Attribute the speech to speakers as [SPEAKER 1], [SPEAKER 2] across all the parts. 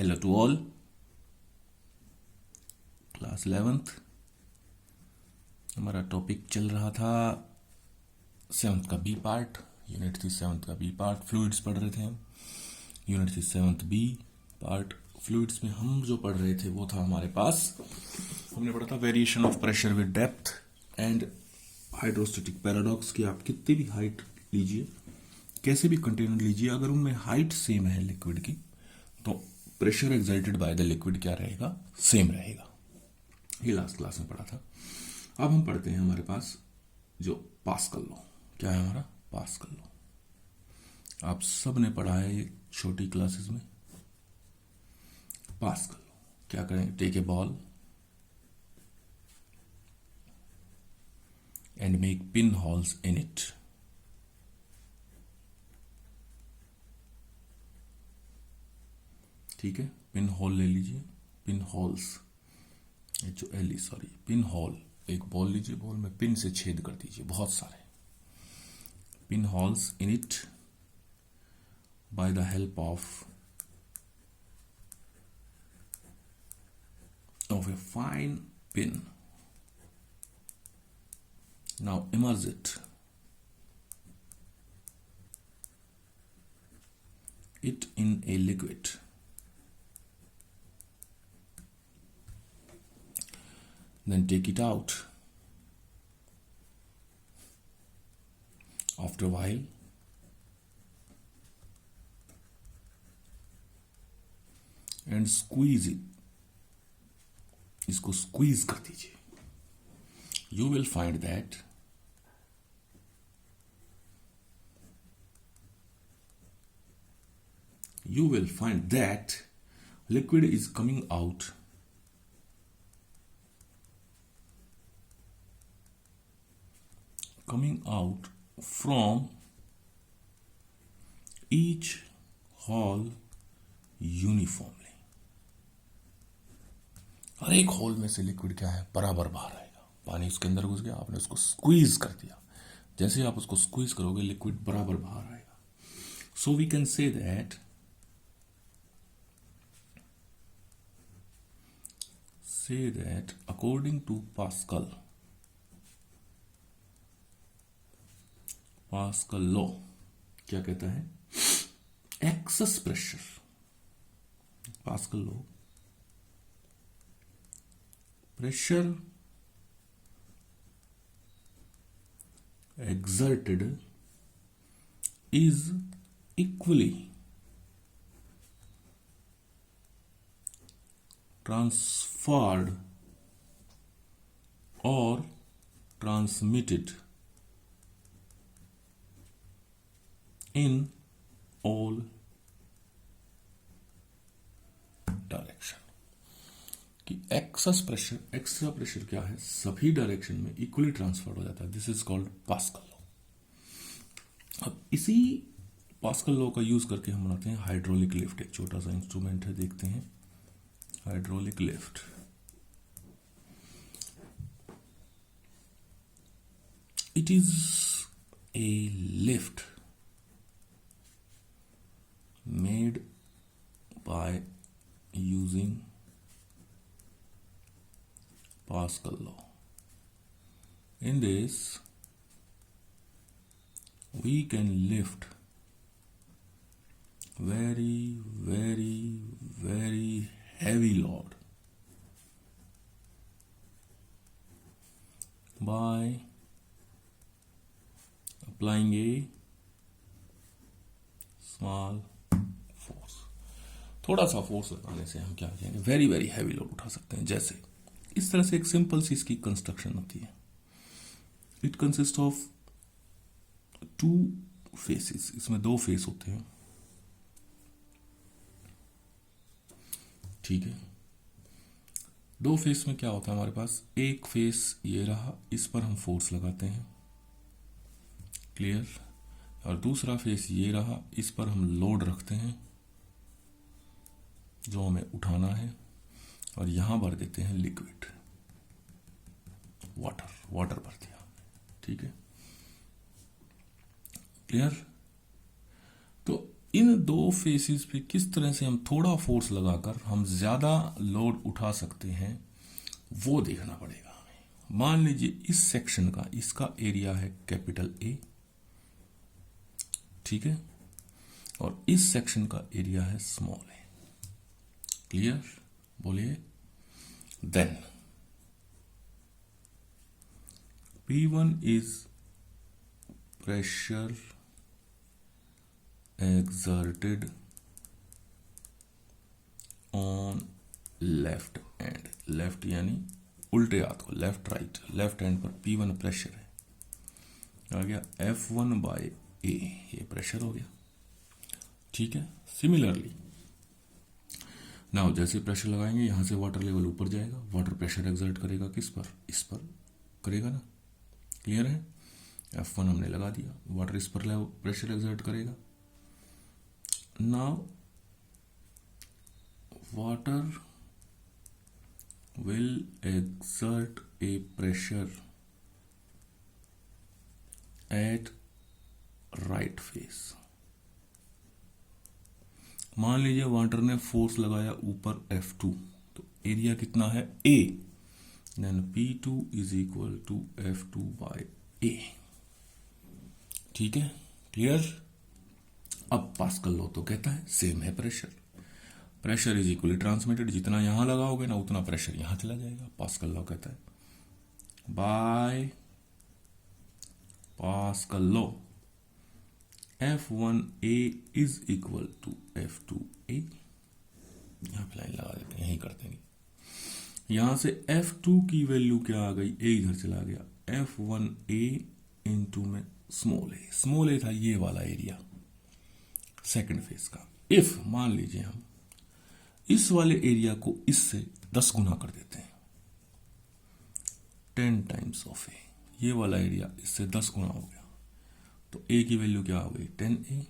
[SPEAKER 1] Hello to all, class 11th। हमारा topic चल रहा था 7th का बी पार्ट। यूनिट थी 7th का बी पार्ट, फ्लूइड्स पढ़ रहे थे हम। यूनिट थी 7th बी पार्ट। फ्लूइड्स में हम जो पढ़ रहे थे वो था हमारे पास, हमने पढ़ा था variation of pressure with depth and hydrostatic paradox कि आप कितनी भी हाइट लीजिए, कैसे भी कंटेनर लीजिए, अगर उनमें हाइट सेम है लिक्विड की तो pressure exerted by the liquid क्या रहेगा, सेम रहेगा। ये लास्ट क्लास में पढ़ा था। अब हम पढ़ते हैं हमारे पास जो पास्कल लॉ। क्या है हमारा पास्कल लॉ? आप सब ने पढ़ा है ये छोटी क्लासेस में। पास्कल लॉ क्या करेंगे? Take a ball and make pin holes in it. ठीक है, पिन होल ले लीजिए, pin holes, sorry pin hole. एक बॉल लीजिए, बॉल में पिन से छेद कर दीजिए, बहुत सारे pin holes in it by the help of a fine pin. Now immerse it in a liquid. Then take it out. After a while, and squeeze it. इसको squeeze कर दीजिए. You will find that liquid is coming out from each hole uniformly। हर एक whole में से liquid क्या है, बराबर बाहर आएगा। पानी उसके अंदर घुस गया, आपने उसको स्क्वीज कर दिया, जैसे आप उसको स्क्वीज करोगे लिक्विड बराबर बाहर आएगा। So we can say that according to Pascal law क्या कहता है? Excess pressure, Pascal law, pressure exerted is equally transferred or transmitted in all direction. कि एक्स्ट्रा प्रेशर क्या है, सभी डायरेक्शन में इक्वली ट्रांसफर हो जाता है। This is called pascal law. अब इसी पास्कल लॉ का यूज करके हम बनाते हैं हाइड्रोलिक लिफ्ट। एक छोटा सा इंस्ट्रूमेंट है, देखते हैं। Hydraulic lift, it is a lift made by using Pascal law. In this, we can lift very, very, very heavy load by applying a small force. थोड़ा सा फोर्स लगाने से हम क्या कहेंगे, वेरी वेरी हैवी लोड उठा सकते हैं। जैसे इस तरह से एक सिंपल सी इसकी कंस्ट्रक्शन होती है। इट कंसिस्ट ऑफ 2 फेसेस, इसमें 2 फेस होते हैं। ठीक है, 2 फेस में क्या होता है हमारे पास, एक फेस ये रहा, इस पर हम फोर्स लगाते हैं, क्लियर। और दूसरा फेस ये रहा, इस पर हम लोड रखते हैं जो हमें उठाना है, और यहां भर देते हैं लिक्विड, वाटर भर दिया। ठीक है, क्लियर। तो इन दो फेसेस पे किस तरह से हम थोड़ा फोर्स लगाकर हम ज्यादा लोड उठा सकते हैं वो देखना पड़ेगा हमें। मान लीजिए इस सेक्शन का इसका एरिया है कैपिटल ए, ठीक है, और इस सेक्शन का एरिया है स्मॉल ए। क्लियर? बोलिए। Then P1 is pressure exerted on left hand, left यानी उल्टे हाथ को, लेफ्ट राइट, लेफ्ट हैंड पर P1 प्रेशर है, आ गया F1 बाय A, ये प्रेशर हो गया, ठीक है। सिमिलरली नाउ जैसे प्रेशर लगाएंगे यहां से वाटर लेवल ऊपर जाएगा, वाटर प्रेशर एक्सर्ट करेगा किस पर, इस पर करेगा ना। क्लियर है? F1 हमने लगा दिया, वाटर इस पर प्रेशर एक्सर्ट करेगा। Now water will exert A pressure at right face. मान लीजिए वाटर ने फोर्स लगाया ऊपर F2, तो एरिया कितना है A, then P2 is equal to F2 by A। ठीक है, क्लियर? अब पास्कल लॉ तो कहता है सेम है pressure, pressure is equally transmitted, जितना यहां लगाओगे ना उतना प्रेशर यहां चला जाएगा। पास्कल लॉ कहता है by Pascal law F1A is equal to F2A। यहां पे लाइन लगा देते हैं, यही कर देंगे। यहां से F2 की वैल्यू क्या आ गई, A इधर चला गया, F1A इंटू में स्मॉल ए था ये वाला एरिया सेकंड फेज का। इफ मान लीजिए हम इस वाले एरिया को इससे 10 गुना कर देते हैं, 10 टाइम्स ऑफ ए, ये वाला एरिया इससे 10 गुना हो गया, तो ए की वैल्यू क्या हो गई 10A।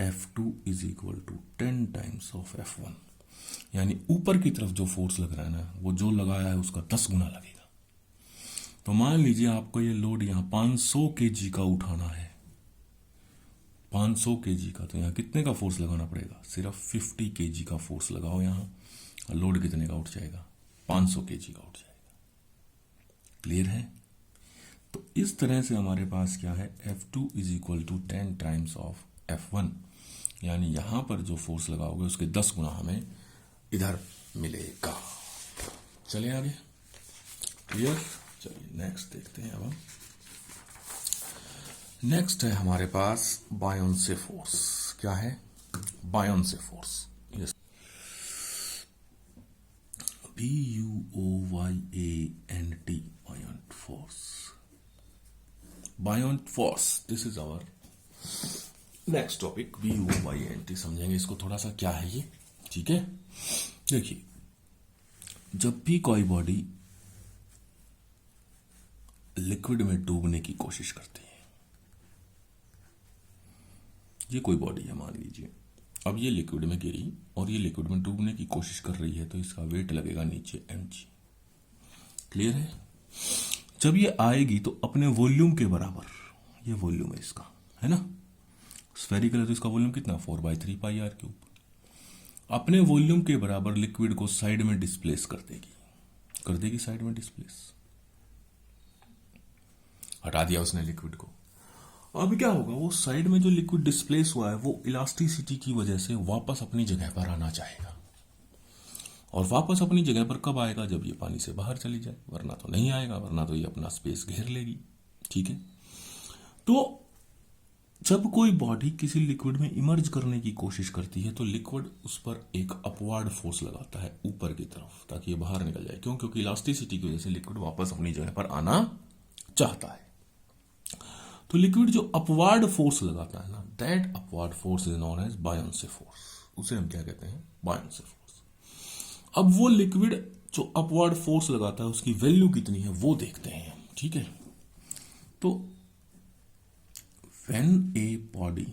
[SPEAKER 1] F2 is equal to 10 times of F1, यानी ऊपर की तरफ जो फोर्स लग रहा है ना वो जो लगाया है उसका 10 गुना लगेगा। तो मान लीजिए आपको ये लोड यहां 500 kg का उठाना है, 500 kg का, तो यहां कितने का फोर्स लगाना पड़ेगा, सिर्फ 50 kg का फोर्स लगाओ यहां, और लोड कितने का उठ जाएगा, 500 kg का उठ जाएगा। क्लियर है? तो इस तरह से हमारे पास क्या है, F2 is equal to 10 times of F1, यानी यहां पर जो फोर्स लगाओगे उसके 10 गुना हमें इधर मिलेगा। चलिए आगे। क्लियर? चलिए नेक्स्ट देखते हैं। अब हम नेक्स्ट है हमारे पास बायोंसे फोर्स। क्या है? Buoyancy force. Yes, BUOYANT, buoyant force. Buoyant force, this is our next topic. BUOYANT समझेंगे इसको थोड़ा सा, क्या है ये, ठीक है। देखिए, जब भी कोई बॉडी लिक्विड में डूबने की कोशिश करती है, ये कोई बॉडी है मान लीजिए, अब ये लिक्विड में गिरी और ये लिक्विड में डूबने की कोशिश कर रही है, तो इसका वेट लगेगा नीचे mg। क्लियर है? जब ये आएगी तो अपने वॉल्यूम के बराबर, ये वॉल्यूम है इसका, है ना, स्फेरिकल है तो इसका वॉल्यूम कितना 4/3 पाई r क्यूब, अपने वॉल्यूम के बराबर लिक्विड को साइड में डिस्प्लेस कर देगी साइड में डिस्प्लेस, हटा दिया उसने लिक्विड को। अब क्या होगा, वो साइड में जो लिक्विड डिस्प्लेस हुआ है वो इलास्टिसिटी की वजह से वापस अपनी जगह पर आना चाहेगा, और वापस अपनी जगह पर कब आएगा, जब ये पानी से बाहर चली जाए, वरना तो नहीं आएगा, वरना तो ये अपना स्पेस घेर लेगी। ठीक है, तो जब कोई बॉडी किसी लिक्विड में इमर्ज करने की कोशिश करती है तो लिक्विड उस पर एक अपवर्ड फोर्स लगाता है ऊपर की तरफ, ताकि ये बाहर निकल जाए। क्यों? क्योंकि इलास्टिसिटी की वजह से लिक्विड वापस अपनी जगह पर आना चाहता है। तो लिक्विड जो अपवर्ड फोर्स लगाता है ना, that upward force is known as buoyancy force. उसे हम क्या कहते हैं, बायोंसे फोर्स। अब वो लिक्विड जो अपवर्ड फोर्स लगाता है उसकी वैल्यू कितनी है वो देखते हैं हम। ठीक है, तो when a body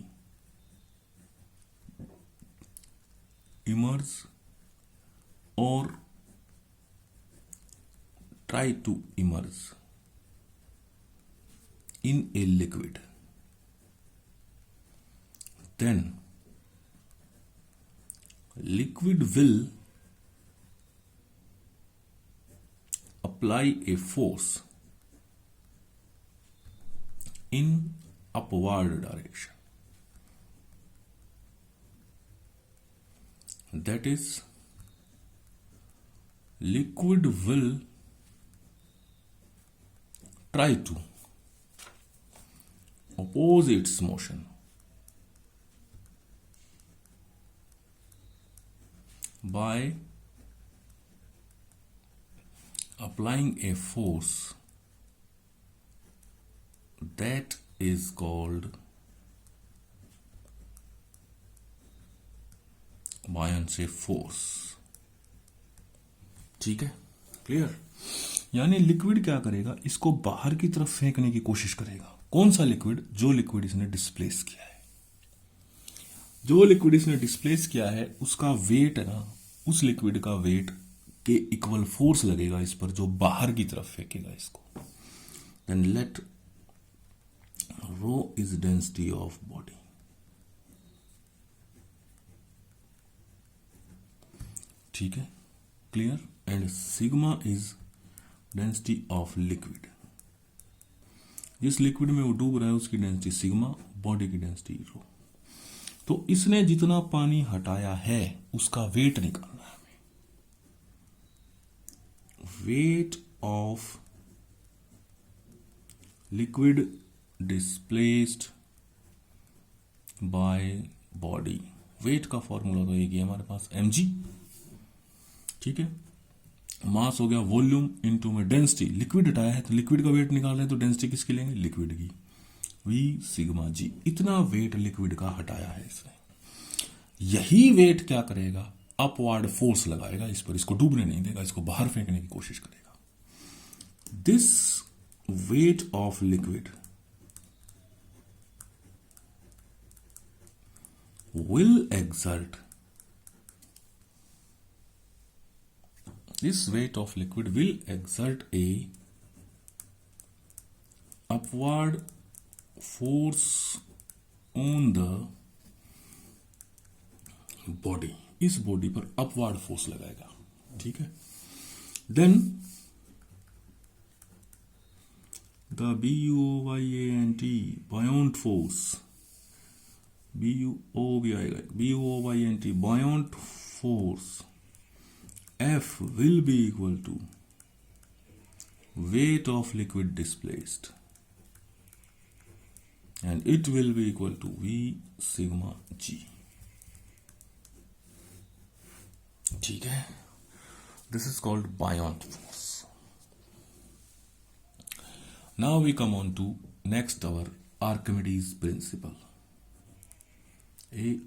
[SPEAKER 1] emerges or try to immerse in a liquid, then liquid will apply a force in upward direction. That is, liquid will try to oppose its motion by applying a force that is called buoyancy force. ठीक है, clear? यानी liquid क्या करेगा, इसको बाहर की तरफ फेंकने की कोशिश करेगा। कौन सा लिक्विड? जो लिक्विड इसने डिस्प्लेस किया है। जो लिक्विड इसने डिस्प्लेस किया है उसका वेट है ना, उस लिक्विड का वेट के इक्वल फोर्स लगेगा इस पर, जो बाहर की तरफ फेंकेगा इसको। Then let rho is density of body, ठीक है, clear? And sigma is density of liquid. जिस लिक्विड में वो डूब रहा है उसकी डेंसिटी सिग्मा, बॉडी की डेंसिटी रो। तो इसने जितना पानी हटाया है उसका वेट निकालना है हमें। Weight of liquid displaced by body. Weight का फॉर्मूला तो एक ही है हमारे पास, mg, ठीक है। मास हो गया वॉल्यूम इनटू में डेंसिटी। लिक्विड हटाया है तो लिक्विड का वेट निकाल रहे हैं, तो डेंसिटी किसकी लेंगे? लिक्विड की, V सिग्मा जी। इतना वेट लिक्विड का हटाया है इसने। यही वेट क्या करेगा? अपवर्ड फोर्स लगाएगा इस पर, इसको डूबने नहीं देगा, इसको बाहर फेंकने की कोशिश करेगा। This wait of liquid will exert, this weight of liquid will exert a upward force on the body। इस बॉडी पर अपवर्ड फोर्स लगाएगा, ठीक है। Then the BUOYANT buoyant force, BUO भी आएगा, BUOYANT buoyant force F will be equal to weight of liquid displaced, and it will be equal to V sigma G, ठीक है। This is called buoyant force. Now we come on to next our Archimedes principle.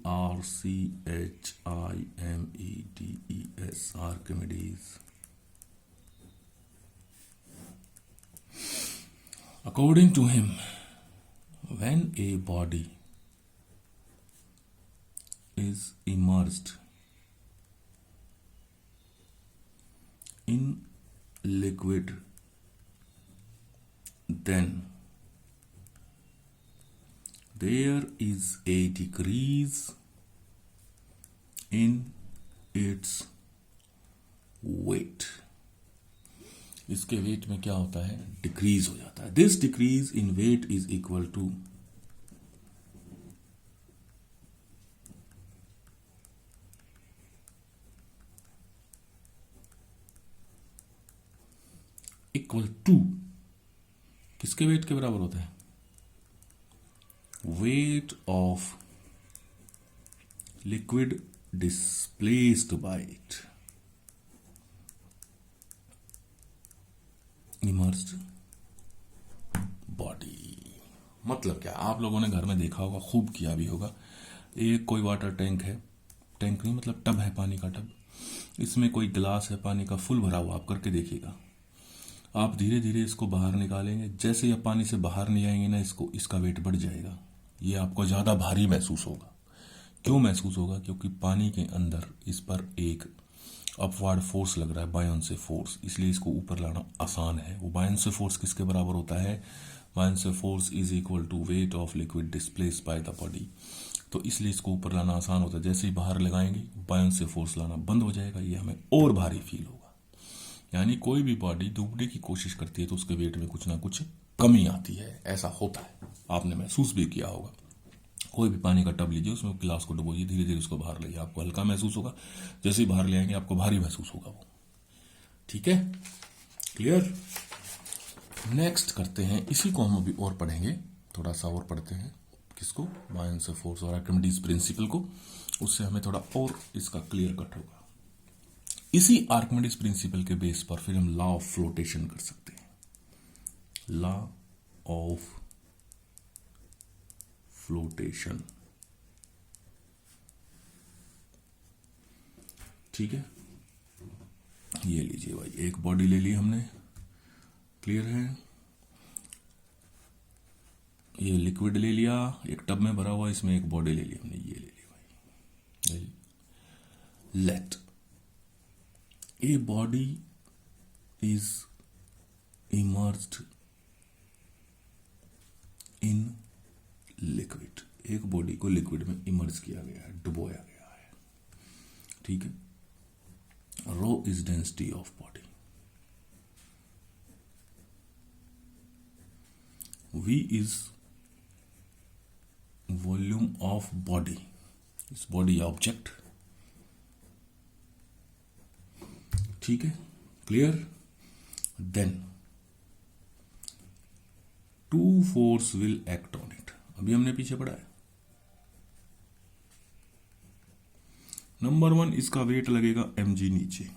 [SPEAKER 1] ARCHIMEDES, Archimedes. According to him, when a body is immersed in liquid, then there is a decrease in its weight। इसके weight में क्या होता है? Decrease हो जाता है। This decrease in weight is equal to किसके weight के बराबर होता है? weight of liquid displaced by it, immersed body। मतलब क्या? आप लोगों ने घर में देखा होगा, खूब किया भी होगा। एक कोई वाटर टैंक है, टैंक नहीं मतलब टब है, पानी का टब। इसमें कोई गिलास है पानी का फुल भरा हुआ, आप करके देखिएगा। आप धीरे धीरे इसको बाहर निकालेंगे, जैसे ही आप पानी से बाहर नहीं आएंगे ना, इसका वेट बढ़ जाएगा। ये आपको ज़्यादा भारी महसूस होगा। क्यों महसूस होगा? क्योंकि पानी के अंदर इस पर एक अपवार्ड फोर्स लग रहा है, बायोन्से फोर्स, इसलिए इसको ऊपर लाना आसान है। वो बायोन्से फोर्स किसके बराबर होता है? Buoyancy force is equal to weight of liquid displaced by the body. तो इसलिए इसको ऊपर लाना आसान होता है। जैसे ही बाहर लगाएंगे बायोन्से फोर्स लाना बंद हो जाएगा, ये हमें और भारी फील होगा। यानी कोई भी बॉडी डूबने की कोशिश करती है तो उसके वेट में कुछ ना कुछ कमी आती है, ऐसा होता है। आपने महसूस भी किया होगा। कोई भी पानी का टब लीजिए, उसमें गिलास को डुबोइए, धीरे धीरे उसको बाहर लाइए, आपको हल्का महसूस होगा। जैसे ही बाहर ले आएंगे आपको भारी महसूस होगा वो। ठीक है, क्लियर। नेक्स्ट करते हैं, इसी को हम अभी और पढ़ेंगे, थोड़ा सा और पढ़ते हैं। किसको? बायोन्से फोर्स और आर्किमिडीज प्रिंसिपल को। उससे हमें थोड़ा और इसका क्लियर कट होगा। इसी आर्किमिडीज प्रिंसिपल के बेस पर फिर हम लॉ ऑफ फ्लोटेशन कर सकते हैं। लॉ ऑफ फ्लोटेशन, ठीक है। ये लीजिए भाई, एक बॉडी ले ली हमने, क्लियर है। ये लिक्विड ले लिया, एक टब में भरा हुआ, इसमें एक बॉडी ले ली हमने, ये ले ली भाई। Let a body is immersed in liquid. एक बॉडी को लिक्विड में इमर्ज किया गया है, डुबोया गया है, ठीक है। Rho is density of body, V is volume of body, इस बॉडी ऑब्जेक्ट, ठीक है, clear. Then two force will act on it, अभी हमने पीछे पढ़ा है। नंबर 1, इसका वेट लगेगा mg नीचे,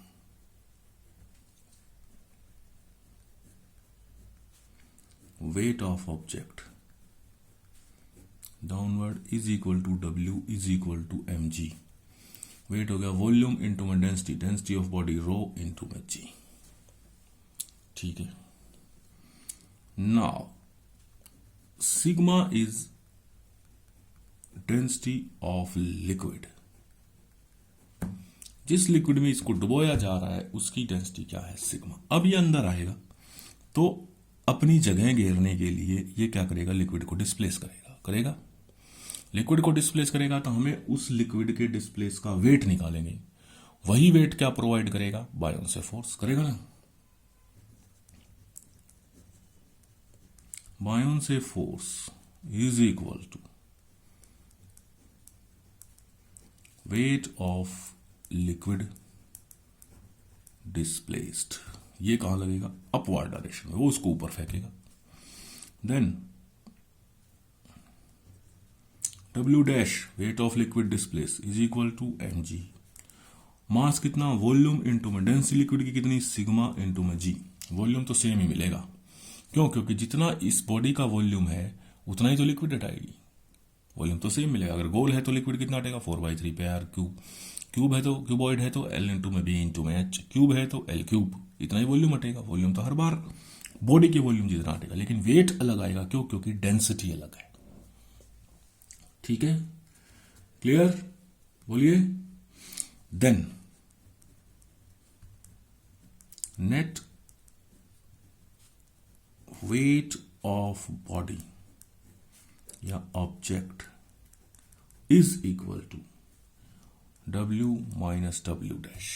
[SPEAKER 1] weight of object downward is equal to W is equal to mg। Weight हो गया वॉल्यूम इंटू में density, density of body rho into में g, ठीक है। Now sigma is density of liquid, जिस लिक्विड में इसको डुबोया जा रहा है उसकी डेंसिटी क्या है? सिग्मा। अब ये अंदर आएगा तो अपनी जगह घेरने के लिए ये क्या करेगा? लिक्विड को डिस्प्लेस करेगा। लिक्विड को डिस्प्लेस करेगा तो हमें उस लिक्विड के डिस्प्लेस का वेट निकालेंगे। वही वेट क्या प्रोवाइड करेगा? बायोन्से फोर्स करेगा ना। Buoyancy force is equal to weight of liquid displaced. ये कहां लगेगा? अपवर्ड डायरेक्शन में, वो उसको ऊपर फेंकेगा। Then W dash weight of liquid displace is equal to mg। Mass कितना? वॉल्यूम इंटू में डेंसिटी लिक्विड की कितनी? सिग्मा इंटू में g। वॉल्यूम तो सेम ही मिलेगा, क्यों? क्योंकि जितना इस बॉडी का वॉल्यूम है उतना ही तो लिक्विड हटाएगी, वॉल्यूम तो सेम मिलेगा। अगर गोल है तो लिक्विड कितना हटेगा? 4/3 पे r क्यूब। क्यूब है तो क्यूबॉइड है तो L इंटू में B इंटू में H। क्यूब है तो L क्यूब, इतना ही वॉल्यूम हटेगा। वॉल्यूम तो हर बार बॉडी के वॉल्यूम जितना हटेगा, लेकिन वेट अलग आएगा। क्यों? क्योंकि डेंसिटी अलग है, ठीक है, क्लियर। बोलिए। Then net weight of body या object is equal to W minus W dash,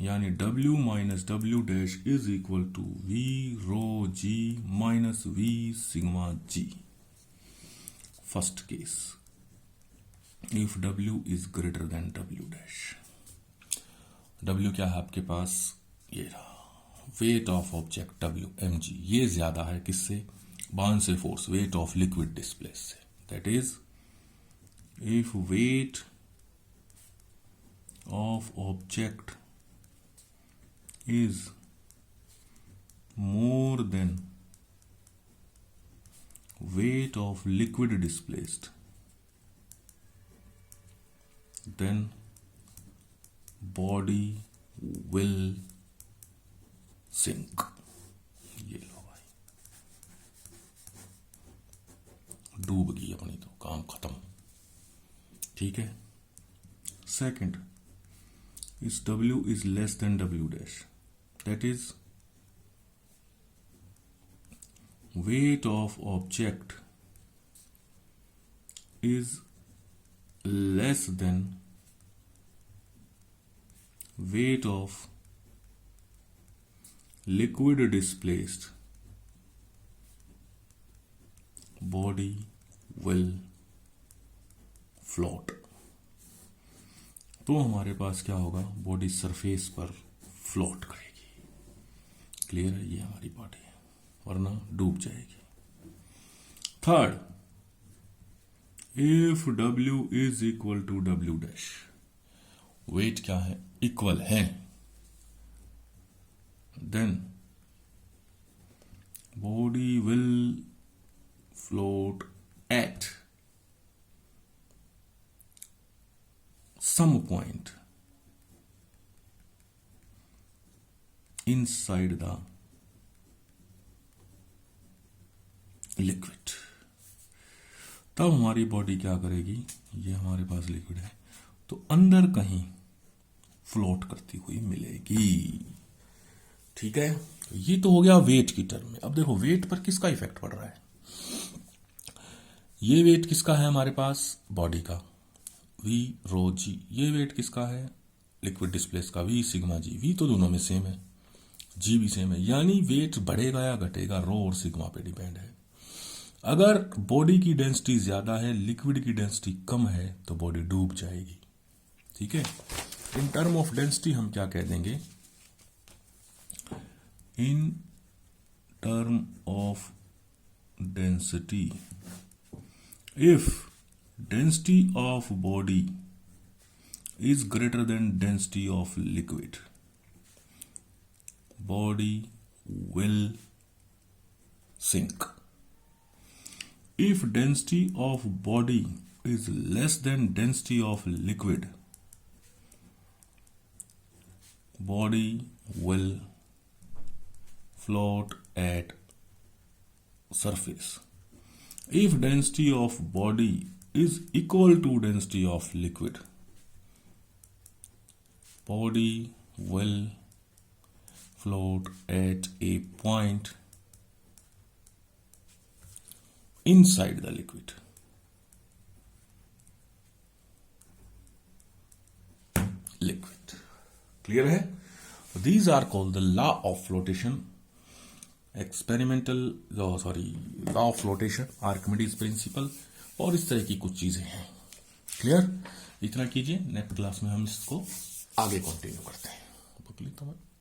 [SPEAKER 1] यानी W minus W dash is equal to V rho G minus V sigma G। First case, if W is greater than W dash. W क्या है आपके पास? ये रहा, weight of object W mg। ये ज्यादा है किससे? Buoyancy force, weight of liquid displace से। That is if weight of object is more than weight of liquid displaced, then body will sink। ये लो भाई, डूब गई अपनी, तो काम खत्म, ठीक है। Second, is W is less than W dash. That is, weight of object is less than weight of liquid displaced, body will float. तो हमारे पास क्या होगा, बॉडी सरफेस पर फ्लोट करेगी. क्लियर है, ये हमारी बॉडी है, वरना डूब जाएगी. Third, if W is equal to W dash, weight क्या है, इक्वल है, then body will float at some point inside the liquid. तब हमारी बॉडी क्या करेगी, ये हमारे पास लिक्विड है तो अंदर कहीं फ्लोट करती हुई मिलेगी. ठीक है, ये तो हो गया वेट की टर्म में. अब देखो वेट पर किसका इफेक्ट पड़ रहा है. ये वेट किसका है हमारे पास, बॉडी का, V रो G. ये वेट किसका है, लिक्विड डिस्प्लेस का, V सिग्मा G. V तो दोनों में सेम है, G भी सेम है, यानी वेट बढ़ेगा या घटेगा रो और सिग्मा पे डिपेंड है. अगर बॉडी की डेंसिटी ज्यादा है, लिक्विड की डेंसिटी कम है, तो बॉडी डूब जाएगी. ठीक है, इन टर्म ऑफ डेंसिटी हम क्या कह देंगे, in term of density, if density of body is greater than density of liquid, body will sink. If density of body is less than density of liquid, body will float at surface. If density of body is equal to density of liquid, body will float at a point inside the liquid. Clear है? These are called the law of flotation, experimental, law of flotation, Archimedes principle, और इस तरह की कुछ चीजें हैं. Clear, इतना कीजिए. नेक्स्ट क्लास में हम इसको आगे कंटिन्यू करते हैं.